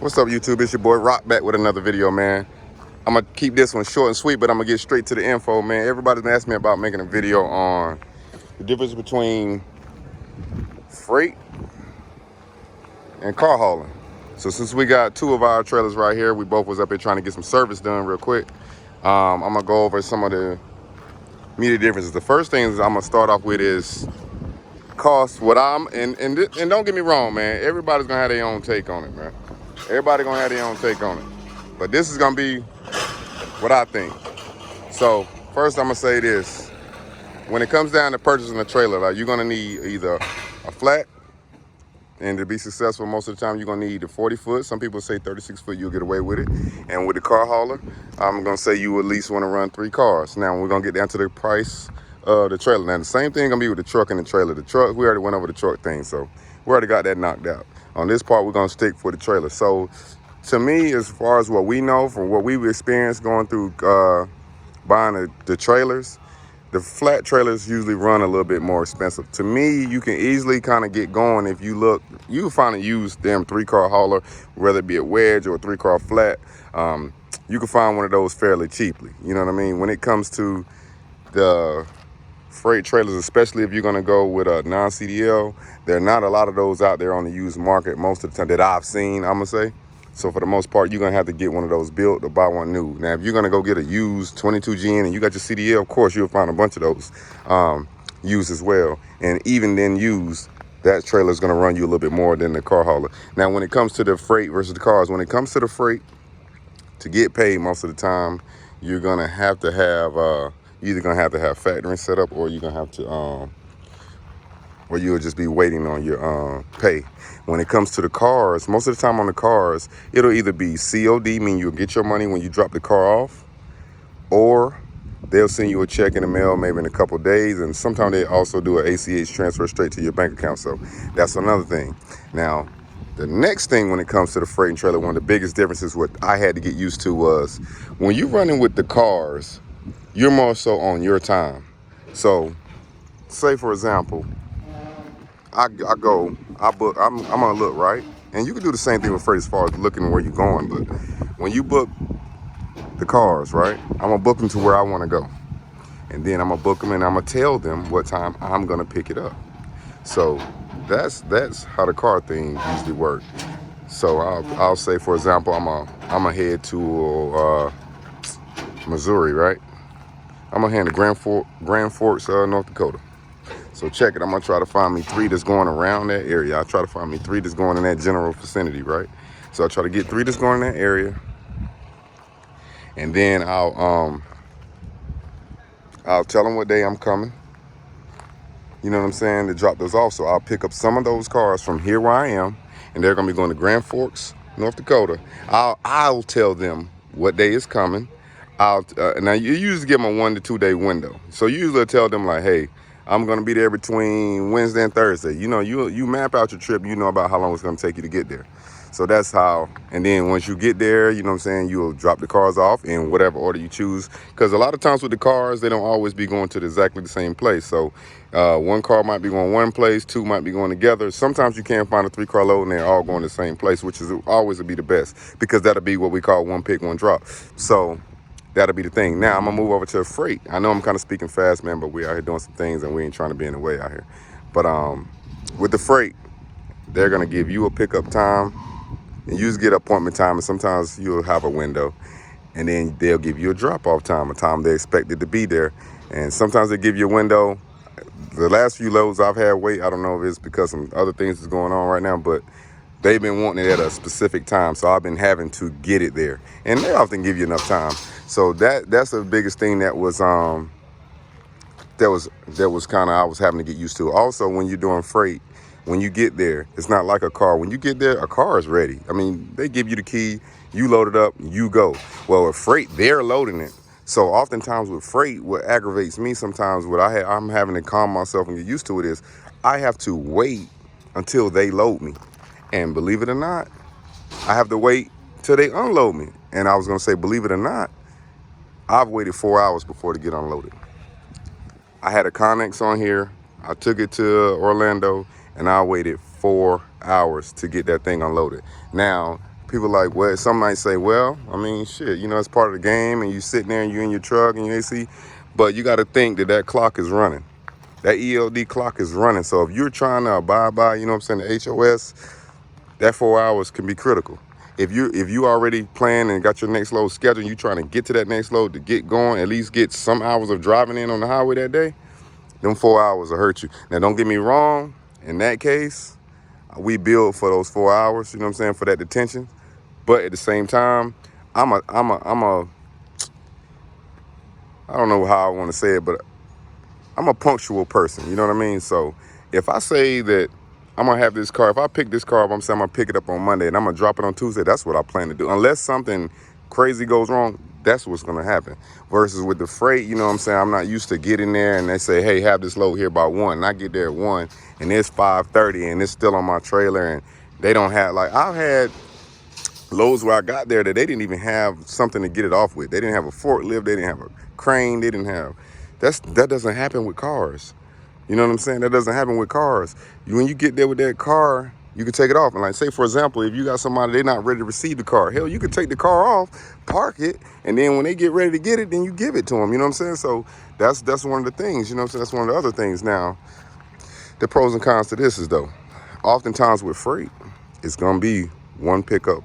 What's up, YouTube? It's your boy Rock back with another video, man. I'm gonna keep this one short and sweet, but I'm gonna get straight to the info, man. Everybody's been asking me about making a video on the difference between freight and car hauling. So since we got two of our trailers right here, we both was up here trying to get some service done real quick. I'm gonna go over some of the immediate differences. The first thing I'm gonna start off with is cost. And don't get me wrong, man. Everybody's gonna have their own take on it, man. Everybody gonna have their own take on it. But this is gonna be what I think. So first I'm gonna say this. When it comes down to purchasing a trailer, like, you're gonna need either a flat, and to be successful most of the time you're gonna need a 40 foot. Some people say 36 foot, you'll get away with it. And with the car hauler, I'm gonna say you at least wanna run 3 cars. Now we're gonna get down to the price of the trailer. Now the same thing gonna be with the truck and the trailer. The truck, we already went over the truck thing, so we already got that knocked out. On this part, we're gonna stick for the trailer. So to me, as far as what we know from what we've experienced going through buying the trailers, the flat trailers usually run a little bit more expensive. To me, you can easily kind of get going if you look. You find a used damn 3-car hauler, whether it be a wedge or a 3-car flat. You can find one of those fairly cheaply. You know what I mean? When it comes to the freight trailers, especially if you're going to go with a non-CDL, there are not a lot of those out there on the used market most of the time that I've seen, I'm going to say. So for the most part, you're going to have to get one of those built or buy one new. Now, if you're going to go get a used 22GN and you got your CDL, of course, you'll find a bunch of those used as well. And even then used, that trailer is going to run you a little bit more than the car hauler. Now, when it comes to the freight versus the cars, when it comes to the freight, to get paid most of the time, you're going to have, you're either going to have factoring set up, or you're going to have to, or you'll just be waiting on your pay. When it comes to the cars, most of the time on the cars, it'll either be COD, meaning you'll get your money when you drop the car off, or they'll send you a check in the mail maybe in a couple of days, and sometimes they also do an ACH transfer straight to your bank account. So that's another thing. Now, the next thing when it comes to the freight and trailer, one of the biggest differences what I had to get used to was when you're running with the cars, you're more so on your time. So say for example, I'm gonna look, right? And you can do the same thing with freight as far as looking where you're going, but when you book the cars, right, I'm gonna book them to where I wanna go. And then I'm gonna book them and I'm gonna tell them what time I'm gonna pick it up. So that's how the car thing usually works. So I'll say, for example, I'm gonna head to Missouri, right? I'm gonna head to Grand Forks, North Dakota. So check it, I'm gonna try to find me 3 that's going around that area. I try to find me 3 that's going in that general vicinity, right? So I try to get 3 that's going in that area. And then I'll tell them what day I'm coming. You know what I'm saying? To drop those off. So I'll pick up some of those cars from here where I am, and they're gonna be going to Grand Forks, North Dakota. I'll tell them what day is coming. Now you usually give them a 1 to 2 day window. So you usually tell them like, hey, I'm gonna be there between Wednesday and Thursday. You know, you map out your trip, you know about how long it's gonna take you to get there. So that's how, and then once you get there, you know what I'm saying, you'll drop the cars off in whatever order you choose. Because a lot of times with the cars, they don't always be going to exactly the same place. So 1 car might be going one place, 2 might be going together. Sometimes you can't find a 3-car load and they're all going to the same place, which is always be the best, because that'll be what we call one pick, one drop. So that'll be the thing. Now I'm gonna move over to freight. I know I'm kind of speaking fast, man, but we out here doing some things and we ain't trying to be in the way out here. But with the freight, they're gonna give you a pickup time, and you just get appointment time, and sometimes you'll have a window, and then they'll give you a drop-off time, a time they expected to be there. And sometimes they give you a window. The last few loads I've had wait, I don't know if it's because some other things is going on right now, but they've been wanting it at a specific time, so I've been having to get it there, and they often give you enough time. So that's the biggest thing that was kind of I was having to get used to. Also, when you're doing freight, when you get there, it's not like a car. When you get there, a car is ready. I mean, they give you the key, you load it up, you go. Well, with freight, they're loading it. So oftentimes with freight, what aggravates me sometimes, I'm having to calm myself and get used to it, is I have to wait until they load me. And believe it or not, I have to wait till they unload me. And I was gonna say, believe it or not, I've waited 4 hours before to get unloaded. I had a Connex on here. I took it to Orlando, and I waited 4 hours to get that thing unloaded. Now, people like, well, some might say, well, I mean, shit, you know, it's part of the game, and you sitting there and you in your truck and your AC, but you got to think that that clock is running. That ELD clock is running. So if you're trying to abide by, you know what I'm saying, the HOS, that 4 hours can be critical. If you already planned and got your next load scheduled, and you trying to get to that next load to get going, at least get some hours of driving in on the highway that day, them 4 hours will hurt you. Now, don't get me wrong. In that case, we bill for those 4 hours, you know what I'm saying, for that detention. But at the same time, I don't know how I want to say it, but I'm a punctual person, you know what I mean? So if I say that I'm going to have this car, if I pick this car up, I'm saying I'm going to pick it up on Monday and I'm going to drop it on Tuesday, that's what I plan to do. Unless something crazy goes wrong, that's what's going to happen. Versus with the freight, you know what I'm saying, I'm not used to getting there and they say, hey, have this load here by 1. And I get there at 1 and it's 5:30 and it's still on my trailer and they don't have, like, I've had loads where I got there that they didn't even have something to get it off with. They didn't have a forklift, they didn't have a crane, they didn't have, that doesn't happen with cars. You know what I'm saying? That doesn't happen with cars. When you get there with that car, you can take it off. And like, say, for example, if you got somebody, they're not ready to receive the car. Hell, you can take the car off, park it, and then when they get ready to get it, then you give it to them. You know what I'm saying? So that's one of the things, you know what I'm saying? That's one of the other things. Now, the pros and cons to this is, though, oftentimes with freight, it's going to be one pickup,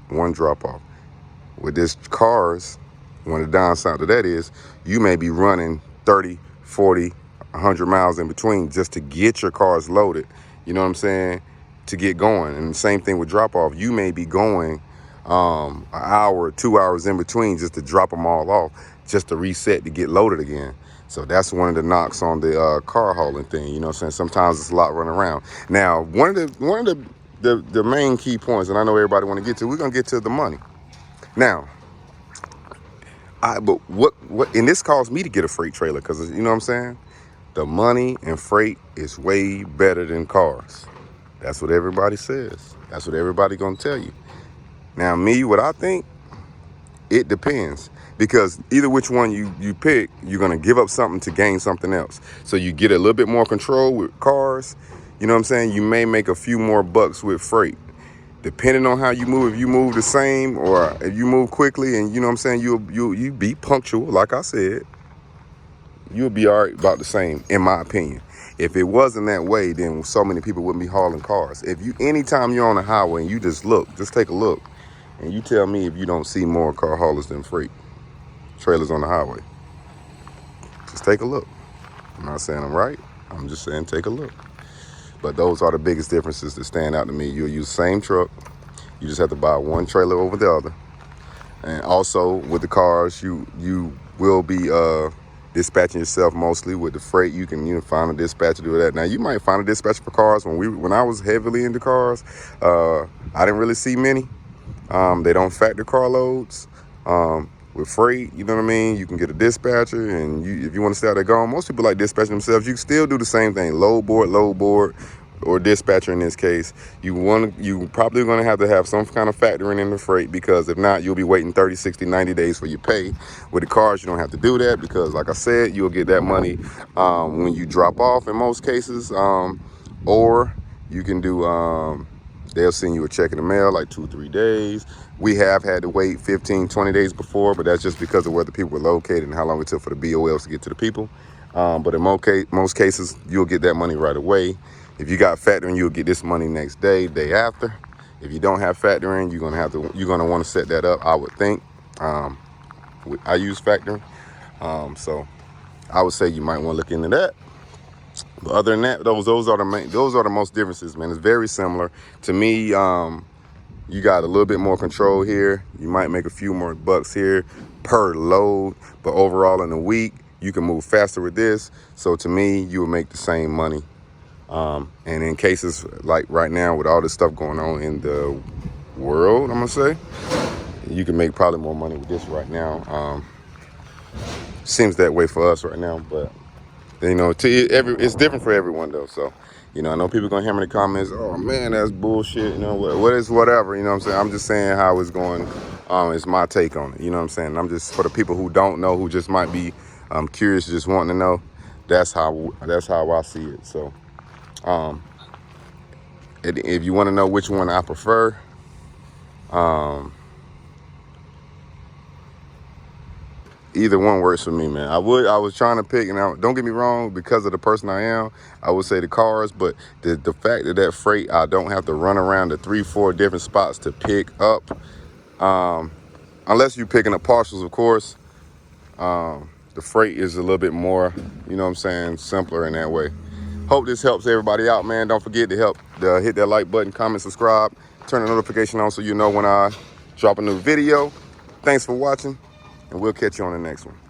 one drop off. With this cars, one of the downside to that is you may be running 30, 40, 100 miles in between just to get your cars loaded, you know what I'm saying, to get going. And the same thing with drop off. You may be going an hour, 2 hours in between just to drop them all off, just to reset to get loaded again. So that's one of the knocks on the car hauling thing, you know what I'm saying. Sometimes it's a lot running around. Now, one of the main key points, and I know everybody want to get to, we're gonna get to the money. Now, but what and this caused me to get a freight trailer because, you know what I'm saying, the money in freight is way better than cars. That's what everybody says. That's what everybody gonna tell you. Now, me, what I think, it depends. Because either which one you pick, you're gonna give up something to gain something else. So you get a little bit more control with cars. You know what I'm saying? You may make a few more bucks with freight. Depending on how you move, if you move the same or if you move quickly and, you know what I'm saying, you be punctual, like I said, you'll be all right about the same, in my opinion. If it wasn't that way, then so many people wouldn't be hauling cars. Anytime you're on the highway and you just take a look, and you tell me if you don't see more car haulers than freight trailers on the highway. Just take a look. I'm not saying I'm right. I'm just saying take a look. But those are the biggest differences that stand out to me. You'll use the same truck. You just have to buy one trailer over the other. And also with the cars, you will be dispatching yourself mostly. With the freight, you can find a dispatcher to do that. Now, you might find a dispatcher for cars. When I was heavily into cars, I didn't really see many. They don't factor car loads. With freight, you know what I mean? You can get a dispatcher, and if you want to stay out there going, most people like dispatching themselves. You can still do the same thing, load board, or dispatcher in this case. You probably going to have some kind of factoring in the freight, because if not, you'll be waiting 30, 60, 90 days for your pay. With the cars, you don't have to do that, because like I said, you'll get that money when you drop off in most cases, or you can do, they'll send you a check in the mail like 2-3 days. We have had to wait 15, 20 days before, but that's just because of where the people were located and how long it took for the BOLs to get to the people. But in most cases, you'll get that money right away. If you got factoring, you'll get this money next day, day after. If you don't have factoring, you're gonna want to set that up, I would think. I use factoring, so I would say you might want to look into that. But other than that, those are the most differences, man. It's very similar to me. You got a little bit more control here. You might make a few more bucks here per load, but overall in a week, you can move faster with this. So to me, you will make the same money. And in cases like right now with all this stuff going on in the world, I'm gonna say, you can make probably more money with this right now. Seems that way for us right now, but you know, it's different for everyone though. So, you know, I know people gonna hammer in the comments, oh man, that's bullshit, you know, what is whatever, you know what I'm saying? I'm just saying how it's going. It's my take on it, you know what I'm saying? I'm just, for the people who don't know, who just might be curious, just wanting to know, that's how I see it. So, if you want to know which one I prefer, Either one works for me, man. I was trying to pick, and don't get me wrong, because of the person I am, I would say the cars, but the fact that freight, I don't have to run around to 3-4 different spots to pick up, unless you're picking up partials, of course. The freight is a little bit more, you know what I'm saying, simpler in that way. Hope this helps everybody out, man. Don't forget to hit that like button, comment, subscribe, turn the notification on so you know when I drop a new video. Thanks for watching, and we'll catch you on the next one.